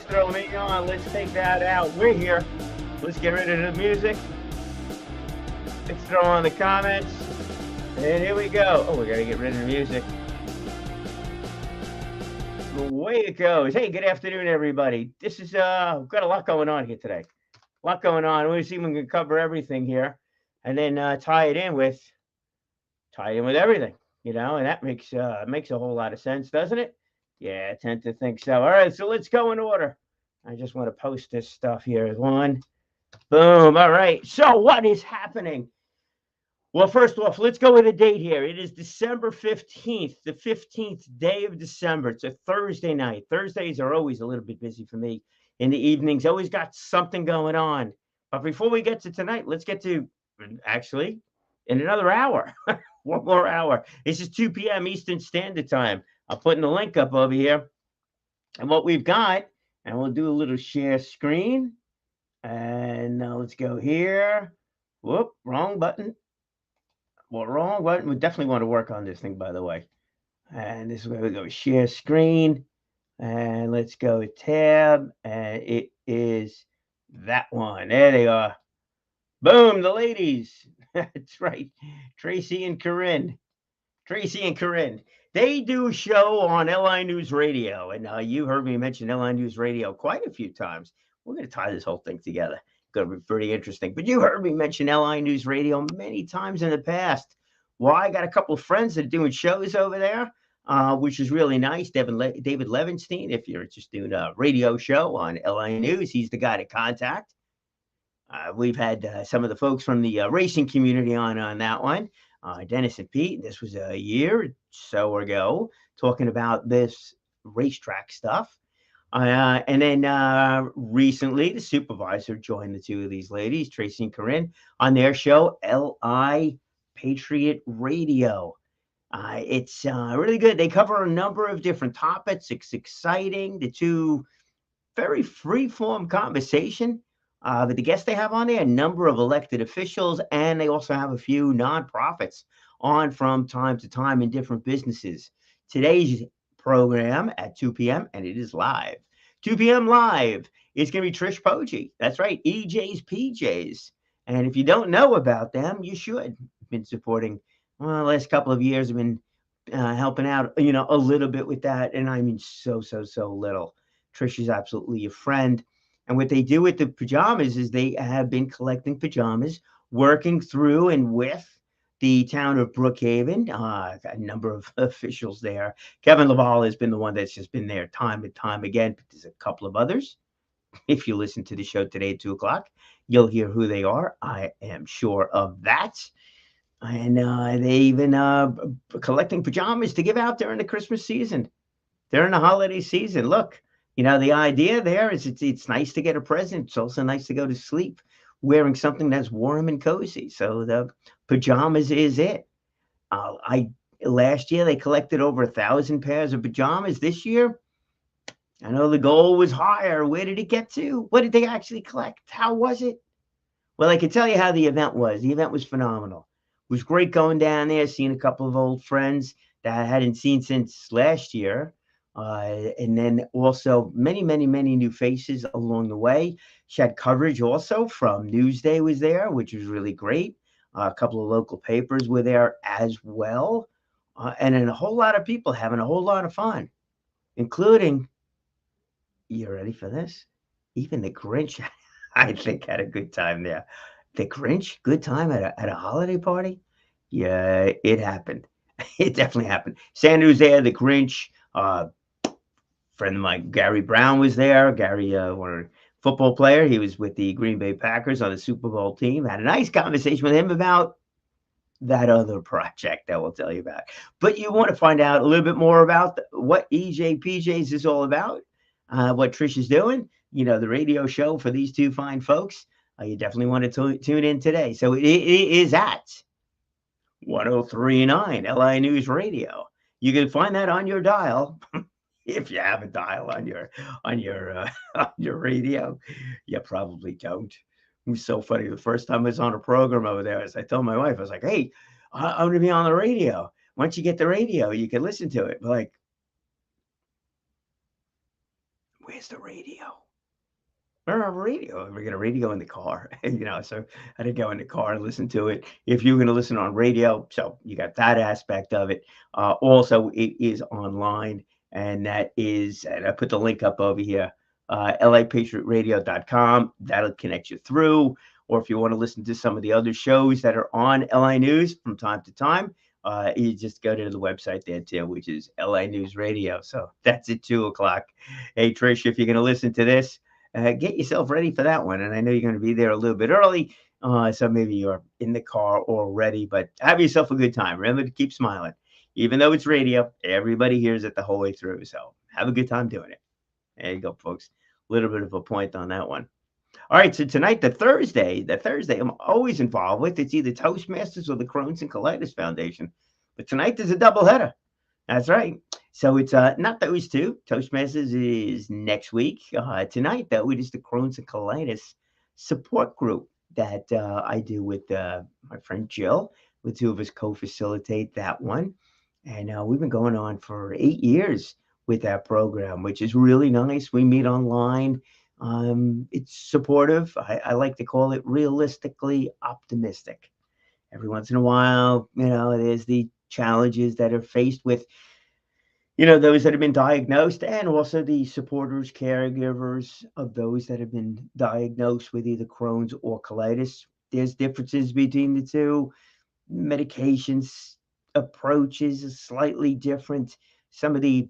throw me on. Let's take that out. We're here. Let's get rid of the music. Let's throw on the comments. And here we go. Oh, we got to get rid of the music. The way it goes. Hey, good afternoon, everybody. This is, we've got a lot going on here today. A lot going on. We'll see if we can cover everything here and then tie it in with everything, and that makes a whole lot of sense, doesn't it? Yeah, I tend to think so. All right, so let's go in order. I just want to post this stuff here as one. Boom. All right. So what is happening? Well, first off, let's go with a date here. It is December 15th, the 15th day of December. It's a Thursday night. Thursdays are always a little bit busy for me in the evenings. Always got something going on. But before we get to tonight, let's get to, actually, in another hour. One more hour. This is 2 p.m. Eastern Standard Time. I'm putting the link up over here. And what we've got, and we'll do a little share screen. And now let's go here. Whoop, wrong button. Well, wrong button. We definitely want to work on this thing, by the way. And this is where we go, share screen. And let's go tab. And it is that one. There they are. Boom, the ladies. That's right. Tracy and Corinne. They do a show on LI News Radio. And you heard me mention LI News Radio quite a few times. We're going to tie this whole thing together. It's going to be pretty interesting. But you heard me mention LI News Radio many times in the past. Well, I got a couple of friends that are doing shows over there, which is really nice. David Levenstein, if you're just doing a radio show on LI News, he's the guy to contact. We've had some of the folks from the racing community on that one. Dennis and Pete, this was a year or so ago, talking about this racetrack stuff. And then recently, the supervisor joined the two of these ladies, Tracy and Corinne, on their show, LI Patriot Radio. It's really good. They cover a number of different topics. It's exciting. The two very free-form conversation. But the guests they have on there, a number of elected officials, and they also have a few nonprofits on from time to time in different businesses. Today's program at 2 p.m., and it is live. 2 p.m. live. It's going to be Trish Poggie. That's right, EJ's PJs. And if you don't know about them, you should. Been supporting, the last couple of years, I've been helping out, a little bit with that. And I mean, so little. Trish is absolutely a friend. And what they do with the pajamas is they have been collecting pajamas, working through and with the town of Brookhaven. Got a number of officials there. Kevin Laval has been the one that's just been there time and time again. But there's a couple of others. If you listen to the show today at 2 o'clock, you'll hear who they are. I am sure of that. And they even collecting pajamas to give out during the Christmas season, during the holiday season. Look. The idea there is it's nice to get a present. It's also nice to go to sleep wearing something that's warm and cozy. So the pajamas is it. Last year they collected over 1,000 pairs of pajamas. This year, I know the goal was higher. Where did it get to? What did they actually collect? How was it? Well, I can tell you how the event was. The event was phenomenal. It was great going down there, seeing a couple of old friends that I hadn't seen since last year. And then also many new faces along the way. She had coverage also from Newsday was there, which was really great. A couple of local papers were there as well. And then a whole lot of people having a whole lot of fun, including, you ready for this? Even the Grinch, I think, had a good time there. The Grinch, good time at a holiday party? Yeah, it happened. It definitely happened. Santa was there, the Grinch, friend of mine, Gary Brown was there. Gary, one football player. He was with the Green Bay Packers on the Super Bowl team. Had a nice conversation with him about that other project that we'll tell you about. But you want to find out a little bit more about what EJ PJs is all about, what Trish is doing, the radio show for these two fine folks. You definitely want to tune in today. So it is at 103.9 LI News Radio. You can find that on your dial. If you have a dial on your radio, you probably don't. It was so funny. The first time I was on a program over there, as I told my wife, I was like, "Hey, I'm going to be on the radio. Once you get the radio, you can listen to it." But like, where's the radio? or radio. We got a radio in the car, so I didn't go in the car and listen to it. If you're going to listen on radio, so you got that aspect of it. Also, it is online, and I put the link up over here, lapatriotradio.com. That'll connect you through. Or if you want to listen to some of the other shows that are on LI News from time to time, you just go to the website there too, which is LI News Radio. So that's at 2 o'clock. Hey, Trish, if you're going to listen to this, get yourself ready for that one. And I know you're going to be there a little bit early. So maybe you're in the car already, but have yourself a good time. Remember to keep smiling. Even though it's radio, everybody hears it the whole way through. So have a good time doing it. There you go, folks. A little bit of a point on that one. All right, so tonight, the Thursday I'm always involved with, it's either Toastmasters or the Crohn's and Colitis Foundation. But tonight there's a doubleheader. That's right. So it's not those two. Toastmasters is next week. Tonight, though, it is the Crohn's and Colitis support group that I do with my friend Jill. The two of us co-facilitate that one. And we've been going on for 8 years with that program, which is really nice. We meet online. It's supportive. I like to call it realistically optimistic. Every once in a while, there's the challenges that are faced with, those that have been diagnosed, and also the supporters, caregivers of those that have been diagnosed with either Crohn's or colitis. There's differences between the two. Medications approaches are slightly different. Some of the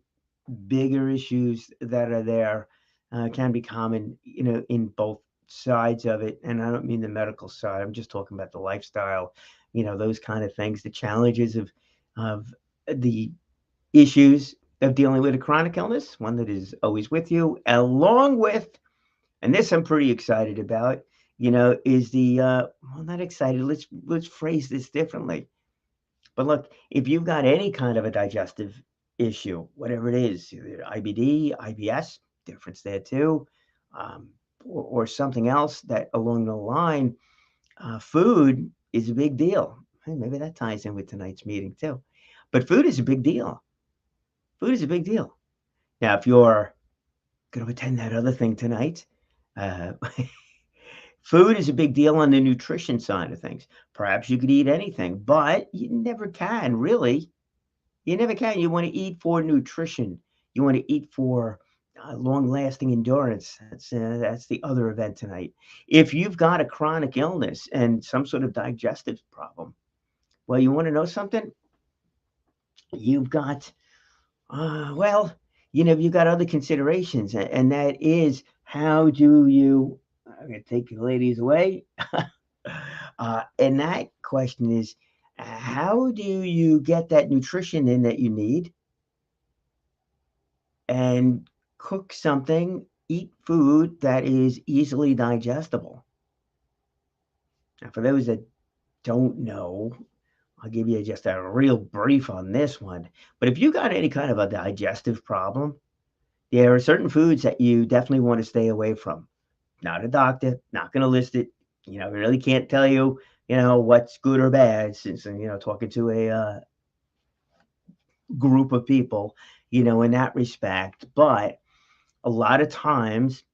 bigger issues that are there can be common, in both sides of it. And I don't mean the medical side. I'm just talking about the lifestyle, those kind of things, the challenges of the issues of dealing with a chronic illness, one that is always with you, along with, and this I'm pretty excited about, is the, well, not excited. Let's phrase this differently. But look, if you've got any kind of a digestive issue, whatever it is, either IBD, IBS, difference there too, or something else that along the line, food is a big deal. Hey, maybe that ties in with tonight's meeting too. But food is a big deal. Food is a big deal. Now, if you're going to attend that other thing tonight, food is a big deal on the nutrition side of things. Perhaps you could eat anything, but you never can, really. You never can. You want to eat for nutrition. You want to eat for long-lasting endurance. That's the other event tonight. If you've got a chronic illness and some sort of digestive problem, well, you want to know something? You've got, you've got other considerations, and that is, how do you, I'm going to take the ladies away. And that question is, how do you get that nutrition in that you need and cook something, eat food that is easily digestible? Now, for those that don't know, I'll give you just a real brief on this one. But if you got any kind of a digestive problem, there are certain foods that you definitely want to stay away from. Not a doctor, not going to list it. Really can't tell you, what's good or bad, since, talking to a group of people, in that respect. But a lot of times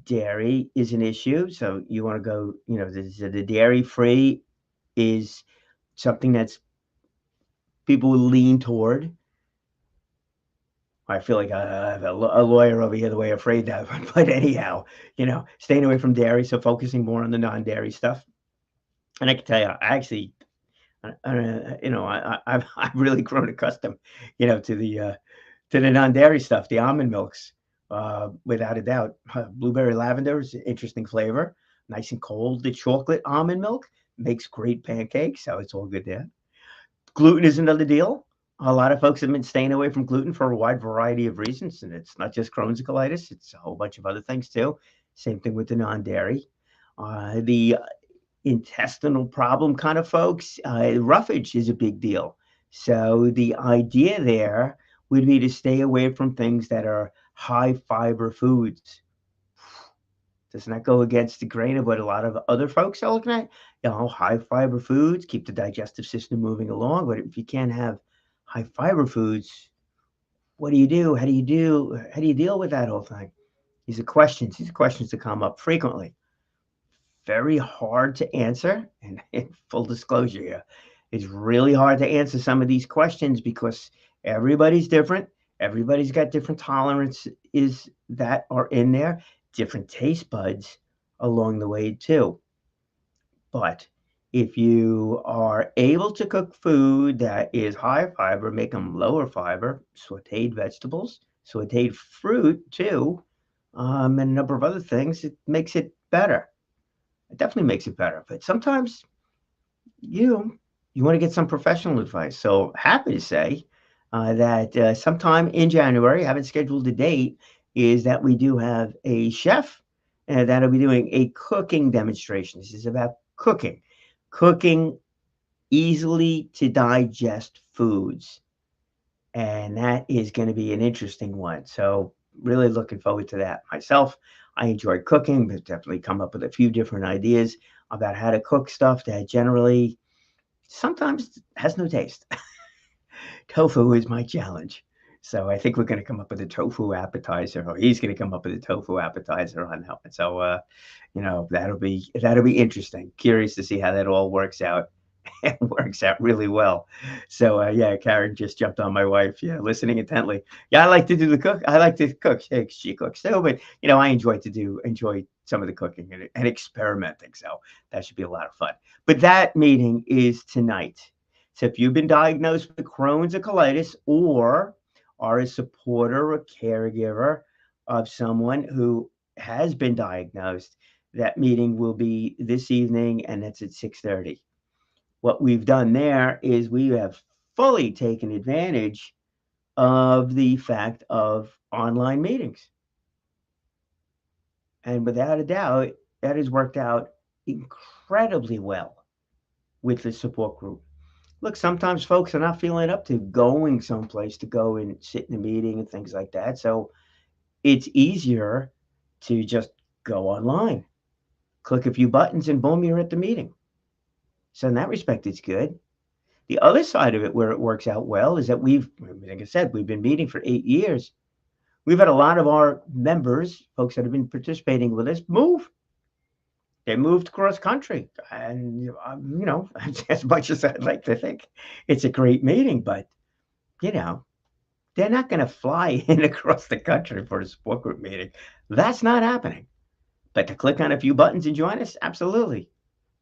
dairy is an issue. So you want to go, the dairy free is something that's people lean toward. I feel like I have a lawyer over here the way afraid that, but anyhow, staying away from dairy, so focusing more on the non-dairy stuff. And I can tell you, actually, I've really grown accustomed, to the non-dairy stuff, the almond milks, without a doubt. Blueberry lavender is an interesting flavor, nice and cold. The chocolate almond milk makes great pancakes, so it's all good there. Gluten is another deal. A lot of folks have been staying away from gluten for a wide variety of reasons, and it's not just Crohn's and colitis, it's a whole bunch of other things too. Same thing with the non-dairy. The intestinal problem kind of folks, roughage is a big deal. So the idea there would be to stay away from things that are high fiber foods. Doesn't that go against the grain of what a lot of other folks are looking at? High fiber foods keep the digestive system moving along. But if you can't have high fiber foods, what do you do? How do you deal with that whole thing? These are questions. These are questions that come up frequently. Very hard to answer. And in full disclosure here, it's really hard to answer some of these questions because everybody's different. Everybody's got different tolerances that are in there, different taste buds along the way too. But if you are able to cook food that is high fiber, make them lower fiber, sauteed vegetables, sauteed fruit too, and a number of other things, it makes it better. It definitely makes it better. But sometimes you want to get some professional advice. So happy to say that sometime in January, I haven't scheduled a date, is that we do have a chef that'll be doing a cooking demonstration. This is about cooking easily to digest foods. And that is going to be an interesting one. So really looking forward to that myself. I enjoy cooking, but definitely come up with a few different ideas about how to cook stuff that generally sometimes has no taste. Tofu is my challenge. So I think we're going to come up with a tofu appetizer, or he's going to come up with a tofu appetizer on that one. So, that'll be interesting. Curious to see how that all works out. It works out really well. So yeah, Karen just jumped on my wife. Yeah, listening intently. Yeah, I like to do the cook. I like to cook. She cooks too, but I enjoy some of the cooking and experimenting. So that should be a lot of fun. But that meeting is tonight. So if you've been diagnosed with Crohn's or colitis, or are a supporter or caregiver of someone who has been diagnosed, that meeting will be this evening, and it's at 6:30. What we've done there is we have fully taken advantage of the fact of online meetings. And without a doubt, that has worked out incredibly well with the support group. Look, sometimes folks are not feeling up to going someplace to go and sit in a meeting and things like that. So it's easier to just go online, click a few buttons, and boom, you're at the meeting. So in that respect, it's good. The other side of it where it works out well is that like I said, we've been meeting for 8 years. We've had a lot of our members, folks that have been participating with us, move. They moved cross country. And, as much as I'd like to think it's a great meeting, but, they're not going to fly in across the country for a support group meeting. That's not happening. But to click on a few buttons and join us, absolutely.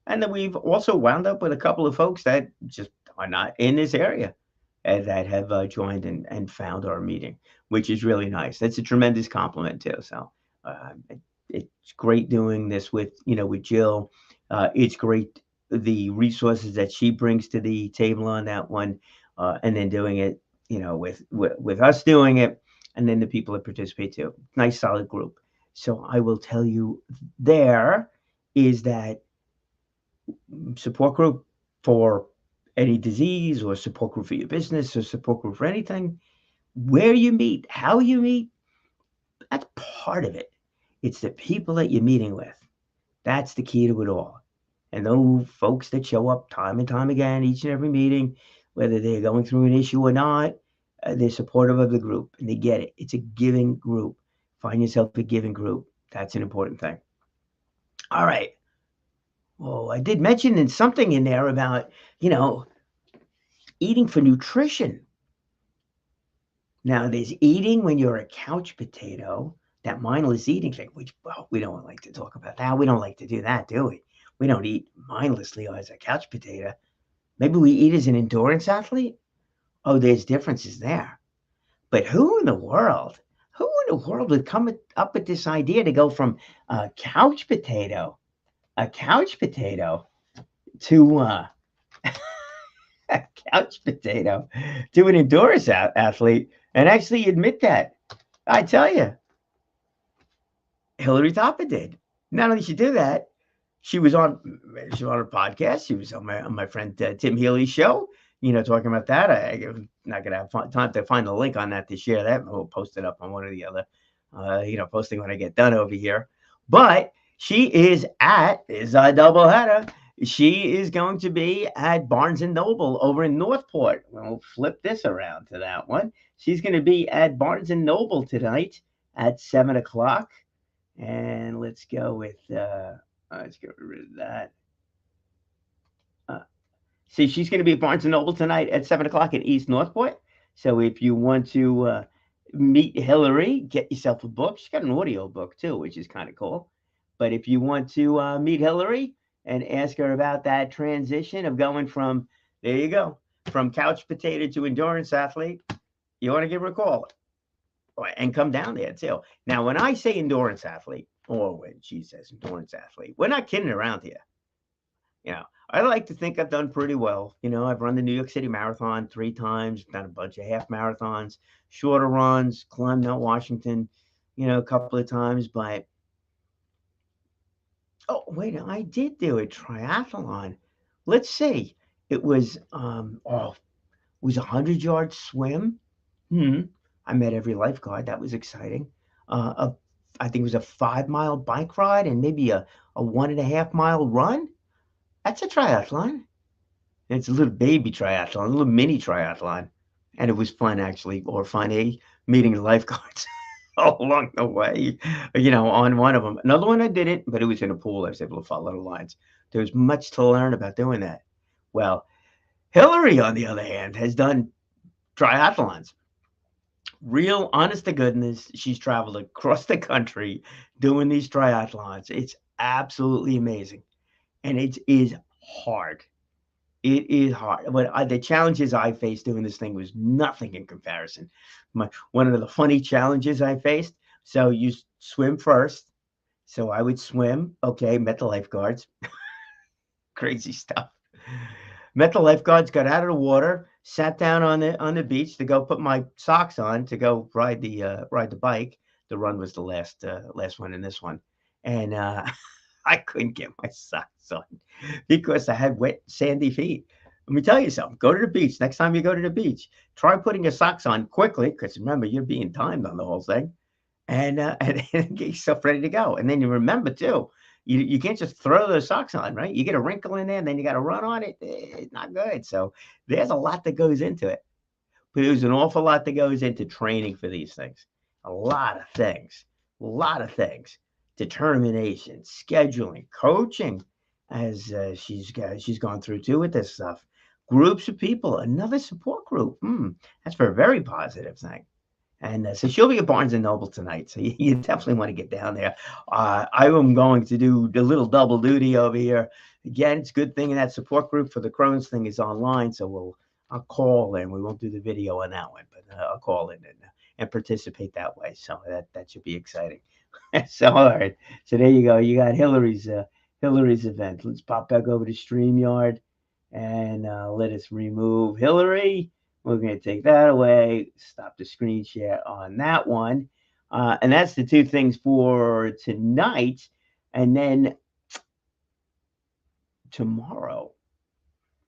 And then we've also wound up with a couple of folks that just are not in this area and that have joined and found our meeting, which is really nice. That's a tremendous compliment too. So it's great doing this with Jill. It's great the resources that she brings to the table on that one, and then doing it, with us doing it, and then the people that participate too. Nice solid group. So I will tell you, there is that support group for any disease, or support group for your business, or support group for anything. Where you meet, how you meet, that's part of it. It's the people that you're meeting with. That's the key to it all. And those folks that show up time and time again, each and every meeting, whether they're going through an issue or not, they're supportive of the group and they get it. It's a giving group. Find yourself a giving group. That's an important thing. All right. Well, I did mention something in there about, eating for nutrition. Now, there's eating when you're a couch potato, that mindless eating thing, which, well, we don't like to talk about that. We don't like to do that, do we? We don't eat mindlessly as a couch potato. Maybe we eat as an endurance athlete. Oh, there's differences there. But who in the world would come up with this idea to go from a couch potato to a couch potato to an endurance athlete and actually admit that? I tell you, Hillary Topper did. Not only did she do that, she was on her podcast. She was on my friend Tim Healy's show, talking about that. I'm not going to have time to find the link on that to share that. We'll post it up on one or the other, posting when I get done over here. But she is a doubleheader. She is going to be at Barnes & Noble over in Northport. We'll flip this around to that one. She's going to be at Barnes & Noble tonight at 7 o'clock. And let's go with, let's get rid of that. Uh, See, she's going to be at Barnes& and Noble tonight at 7 o'clock in East Northport. So if you want to meet Hillary, get yourself a book. She's got an audio book too, which is kind of cool. But if you want to meet Hillary and ask her about that transition of going from, there you go, from couch potato to endurance athlete, you want to give her a call and come down there too. Now, when I say endurance athlete, or when she says endurance athlete, we're not kidding around here. You know, I like to think I've done pretty well. You know, I've run the New York City Marathon 3 times, done a bunch of half marathons, shorter runs, climbed Mount Washington, a couple of times. But oh wait, I did do a triathlon. Let's see, it was it was 100-yard swim. Hmm. I met every lifeguard. That was exciting. I think it was a 5-mile bike ride and maybe a 1.5-mile run. That's a triathlon. It's a little baby triathlon, a little mini triathlon. And it was fun, actually, or funny, meeting the lifeguards all along the way, on one of them. Another one I didn't, but it was in a pool. I was able to follow the lines. There's much to learn about doing that. Well, Hillary, on the other hand, has done triathlons. Real honest to goodness, she's traveled across the country doing these triathlons. It's absolutely amazing. And it is hard. It is hard. But the challenges I faced doing this thing was nothing in comparison. One of the funny challenges I faced. So you swim first. So I would swim. Okay, met the lifeguards. Crazy stuff. Met the lifeguards. Got out of the water. Sat down on the beach to go put my socks on to go ride the bike. The run was the last one in this one, and I couldn't get my socks on because I had wet, sandy feet. Let me tell you something. Go to the beach. Next time you go to the beach, try putting your socks on quickly because remember, you're being timed on the whole thing. And get yourself ready to go. And then you remember, too, you can't just throw those socks on, right? You get a wrinkle in there, and then you got to run on it. It's not good. So there's a lot that goes into it. But there's an awful lot that goes into training for these things. A lot of things. A lot of things. Determination, scheduling, coaching, as she's gone through too with this stuff. Groups of people, another support group. That's a very positive thing. And so she'll be at Barnes& and Noble tonight. So you definitely want to get down there. I am going to do a little double duty over here. Again, it's a good thing in that support group for the Crohn's thing is online. So I'll call in. We won't do the video on that one, but I'll call in and participate that way. So that should be exciting. So, all right. So there you go. You got Hillary's event. Let's pop back over to StreamYard and let us remove Hillary. We're going to take that away. Stop the screen share on that one. And that's the two things for tonight. And then tomorrow.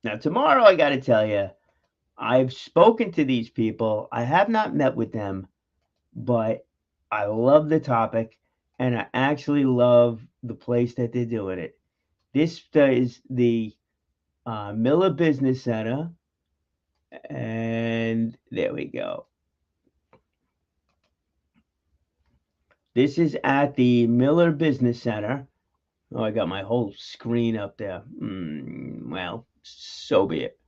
Now, tomorrow, I got to tell you, I've spoken to these people. I have not met with them, but I love the topic. And I actually love the place that they're doing it. This is the Miller Business Center. And there we go. This is at the Miller Business Center. Oh, I got my whole screen up there. Well, so be it.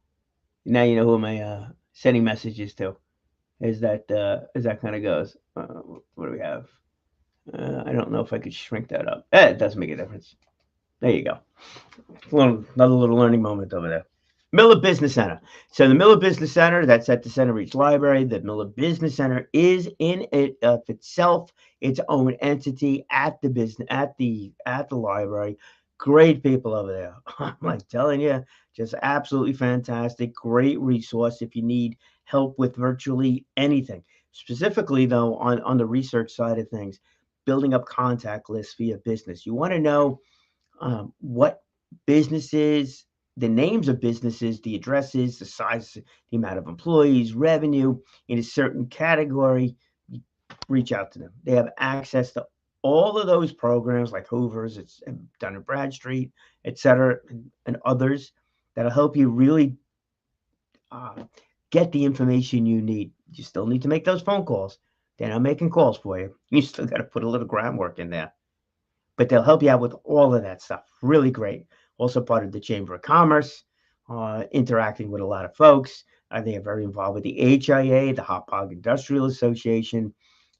Now you know who my sending messages to. As that kind of goes. What do we have? I don't know if I could shrink that up. It doesn't make a difference. There you go. Another little learning moment over there. Miller Business Center. So the Miller Business Center, that's at the Center Reach Library. The Miller Business Center is in it of itself its own entity at the library. Great people over there. I'm like telling you, just absolutely fantastic. Great resource if you need help with virtually anything. Specifically, though, on the research side of things, building up contact lists for your business. You want to know what businesses, the names of businesses, the addresses, the size, the amount of employees, revenue in a certain category. Reach out to them. They have access to all of those programs like Hoover's, it's Dun & Bradstreet, et cetera, and others that'll help you really get the information you need. You still need to make those phone calls. They're not making calls for you. You still got to put a little groundwork in there. but they'll help you out with all of that stuff. Really great. Also part of the Chamber of Commerce, interacting with a lot of folks. They are very involved with the HIA, the Hot Pog Industrial Association,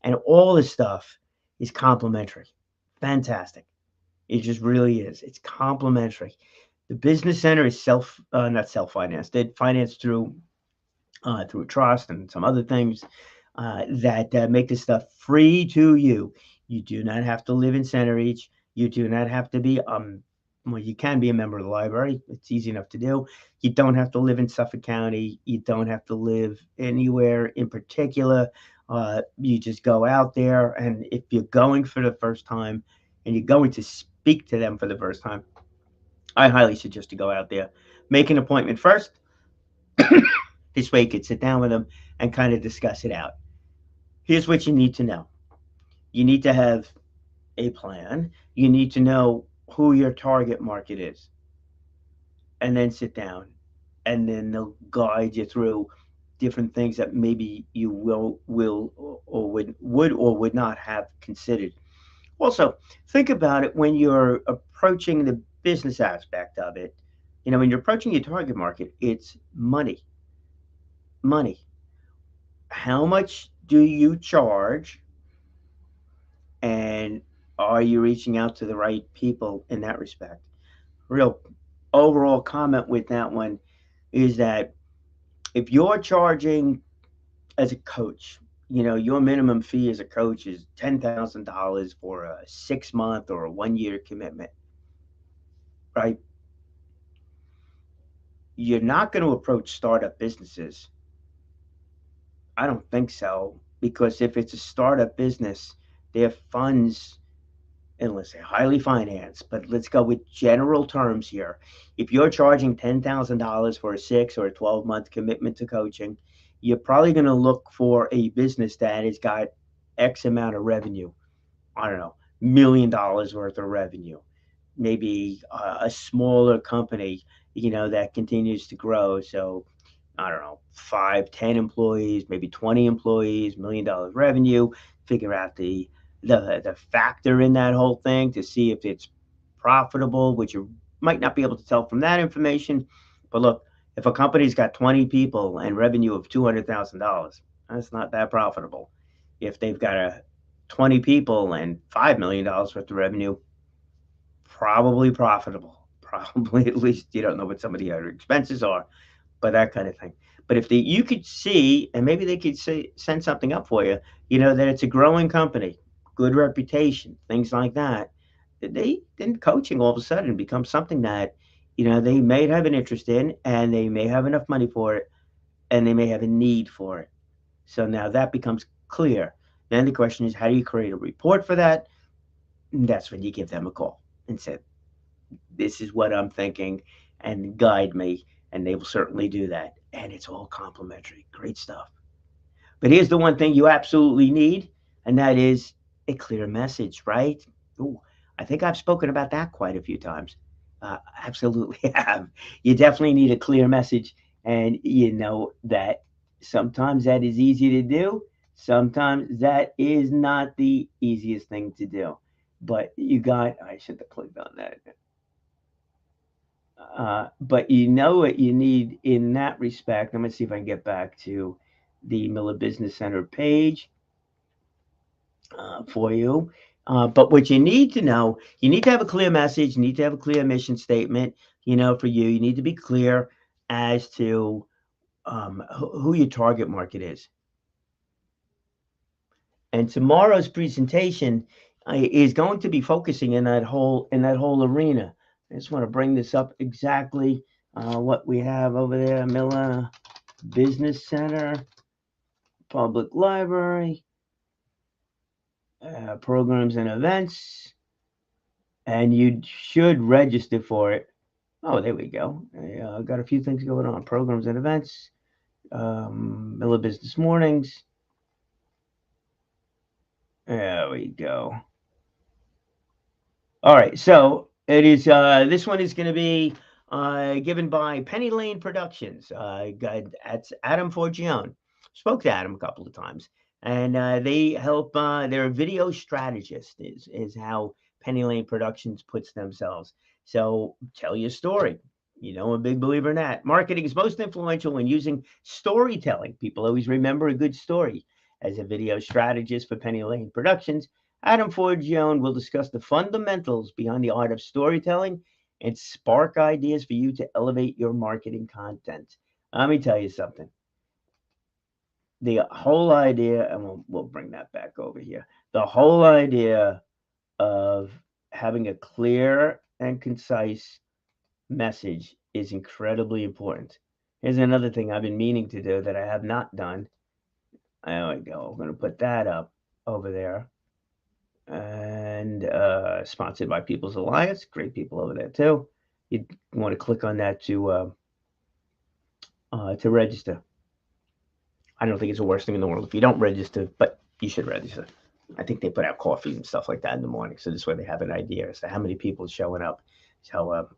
and all this stuff is complimentary. Fantastic. It just really is. It's complimentary. The business center is not self-financed. They're financed through a trust and some other things that make this stuff free to you. You do not have to live in Center Each. You do not have to be well, you can be a member of the library. It's easy enough to do. You don't have to live in Suffolk County. You don't have to live anywhere in particular. You just go out there, and if you're going for the first time and you're going to speak to them for the first time, I highly suggest you go out there, make an appointment first. This way you could sit down with them and kind of discuss it out. Here's what you need to know. You need to have a plan. You need to know who your target market is. And then sit down, and then they'll guide you through different things that maybe you will or would not have considered. Also, think about it when you're approaching the business aspect of it. When you're approaching your target market, it's money. Money. How much do you charge, and are you reaching out to the right people in that respect? Real overall comment with that one is that if you're charging as a coach, your minimum fee as a coach is $10,000 for a 6 month or a 1 year commitment, right? You're not going to approach startup businesses. I don't think so, because if it's a startup business, their funds, and let's say highly financed, but let's go with general terms here. If you're charging $10,000 for a 6 or 12 month commitment to coaching, you're probably going to look for a business that has got X amount of revenue. I don't know, $1 million worth of revenue. Maybe a smaller company, that continues to grow. So I don't know, 5, 10 employees, maybe 20 employees, $1 million revenue. Figure out the factor in that whole thing to see if it's profitable, which you might not be able to tell from that information. But look, if a company's got 20 people and revenue of $200,000, that's not that profitable. If they've got 20 people and $5 million worth of revenue, probably profitable. Probably, at least you don't know what some of the other expenses are, but that kind of thing. But if you could see, and maybe they could send something up for you, that it's a growing company, good reputation, things like that, then coaching all of a sudden becomes something that, they may have an interest in, and they may have enough money for it, and they may have a need for it. So now that becomes clear. Then the question is, how do you create a report for that? And that's when you give them a call and say, this is what I'm thinking, and guide me. And they will certainly do that. And it's all complimentary. Great stuff. But here's the one thing you absolutely need, and that is a clear message, right? Ooh, I think I've spoken about that quite a few times. Absolutely have. You definitely need a clear message, and you know that sometimes that is easy to do. Sometimes that is not the easiest thing to do. But I should have clicked on that. But you know what you need in that respect. I'm going to see if I can get back to the Miller Business Center page for you. But what you need to know, you need to have a clear message. You need to have a clear mission statement. For you, you need to be clear as to who your target market is. And tomorrow's presentation is going to be focusing in that whole arena. I just want to bring this up exactly what we have over there. Miller Business Center, Public Library, programs and events, and you should register for it. Oh, there we go. I got a few things going on. Programs and events, Miller Business Mornings. There we go. All right, so it is. This one is going to be given by Penny Lane Productions. That's Adam Forgione. Spoke to Adam a couple of times, and they help. They're a video strategist, is how Penny Lane Productions puts themselves. So tell your story. I'm a big believer in that. Marketing is most influential when using storytelling. People always remember a good story. As a video strategist for Penny Lane Productions, Adam Forgione will discuss the fundamentals behind the art of storytelling and spark ideas for you to elevate your marketing content. Let me tell you something. The whole idea, and we'll bring that back over here. The whole idea of having a clear and concise message is incredibly important. Here's another thing I've been meaning to do that I have not done. There we go. I'm going to put that up over there. And sponsored by People's Alliance. Great people over there too. You want to click on that to register. I don't think it's the worst thing in the world if you don't register, but you should register. I think they put out coffee and stuff like that in the morning, so this way they have an idea as to how many people are showing up. So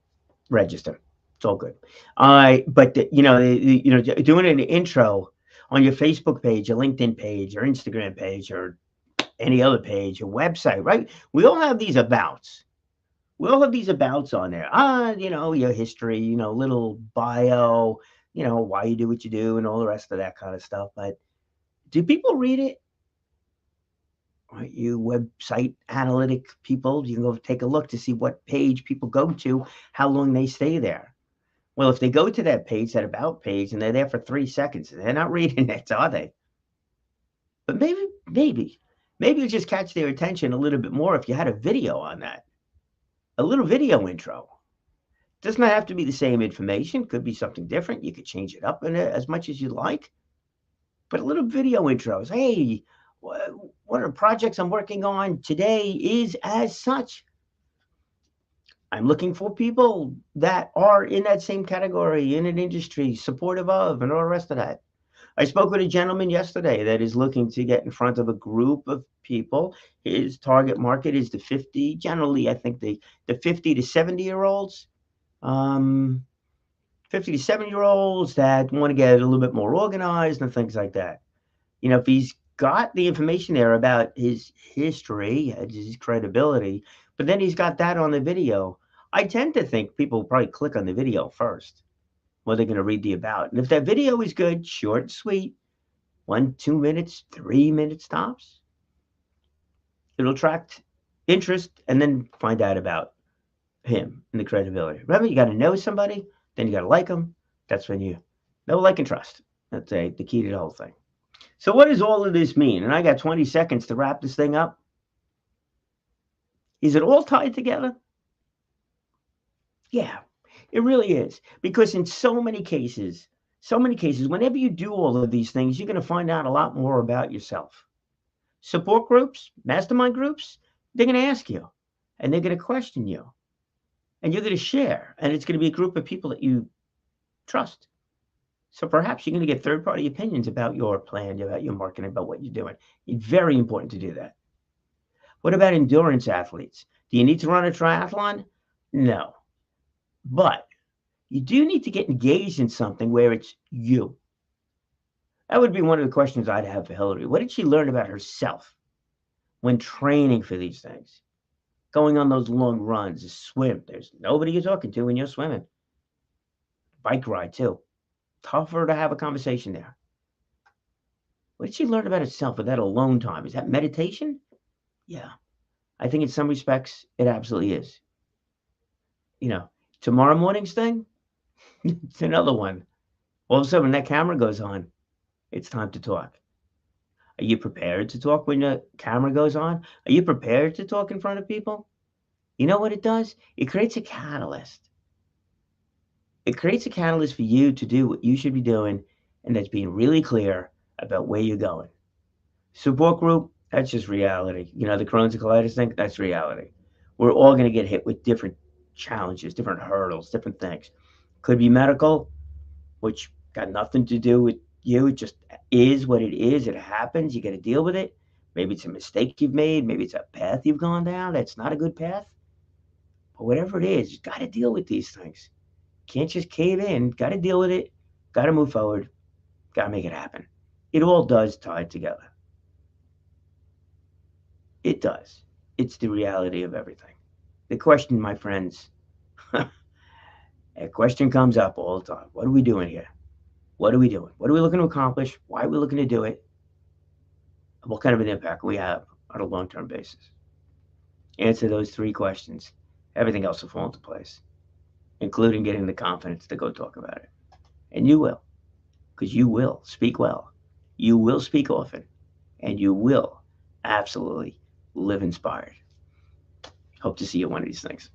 register. It's all good. But doing an intro on your Facebook page, your LinkedIn page, your Instagram page, or any other page, your website, right? We all have these abouts. We all have these abouts on there. Your history, little bio, why you do what you do and all the rest of that kind of stuff. But do people read it? Right, you website analytic people, you can go take a look to see what page people go to, how long they stay there. Well, if they go to that page, that about page, and they're there for 3 seconds, they're not reading it, are they? But maybe you just catch their attention a little bit more if you had a video on that. A little video intro. Does not have to be the same information. Could be something different. You could change it up in it as much as you like. But a little video intros. Hey, one of the projects I'm working on today is as such. I'm looking for people that are in that same category, in an industry, supportive of, and all the rest of that. I spoke with a gentleman yesterday that is looking to get in front of a group of people. His target market is the 50, generally, I think the 50 to 70-year-olds. 50 to 70-year-olds that want to get a little bit more organized and things like that. If he's got the information there about his history, his credibility, but then he's got that on the video, I tend to think people will probably click on the video first. Well, they're going to read the about. And if that video is good, short, sweet, 1, 2 minutes, 3 minutes tops, it'll attract interest and then find out about him and the credibility. Remember, you got to know somebody, then you got to like them. That's when you know, like, and trust. That's the key to the whole thing. So what does all of this mean? And I got 20 seconds to wrap this thing up. Is it all tied together? Yeah. It really is, because in so many cases, whenever you do all of these things, you're going to find out a lot more about yourself. Support groups, mastermind groups, they're going to ask you, and they're going to question you, and you're going to share, and it's going to be a group of people that you trust. So perhaps you're going to get third-party opinions about your plan, about your marketing, about what you're doing. It's very important to do that. What about endurance athletes? Do you need to run a triathlon? No. But you do need to get engaged in something where it's you. That would be one of the questions I'd have for Hillary. What did she learn about herself when training for these things? Going on those long runs, a swim. There's nobody you're talking to when you're swimming. Bike ride, too. Tougher to have a conversation there. What did she learn about herself with that alone time? Is that meditation? Yeah. I think in some respects, it absolutely is. Tomorrow morning's thing, it's another one. All of a sudden, when that camera goes on, it's time to talk. Are you prepared to talk when the camera goes on? Are you prepared to talk in front of people? You know what it does? It creates a catalyst. It creates a catalyst for you to do what you should be doing, and that's being really clear about where you're going. Support group, that's just reality. The Crohn's and colitis thing, that's reality. We're all going to get hit with different challenges, different hurdles, different things. Could be medical, which got nothing to do with you. It just is what it is. It happens. You got to deal with it. Maybe it's a mistake you've made. Maybe it's a path you've gone down that's not a good path. But whatever it is, you got to deal with these things. Can't just cave in. Got to deal with it. Got to move forward. Got to make it happen. It all does tie together. It does. It's the reality of everything. The question, my friends, a question comes up all the time. What are we doing here? What are we doing? What are we looking to accomplish? Why are we looking to do it? What kind of an impact we have on a long-term basis? Answer those 3 questions. Everything else will fall into place, including getting the confidence to go talk about it. And you will, because you will speak well. You will speak often, and you will absolutely live inspired. Hope to see you one of these things.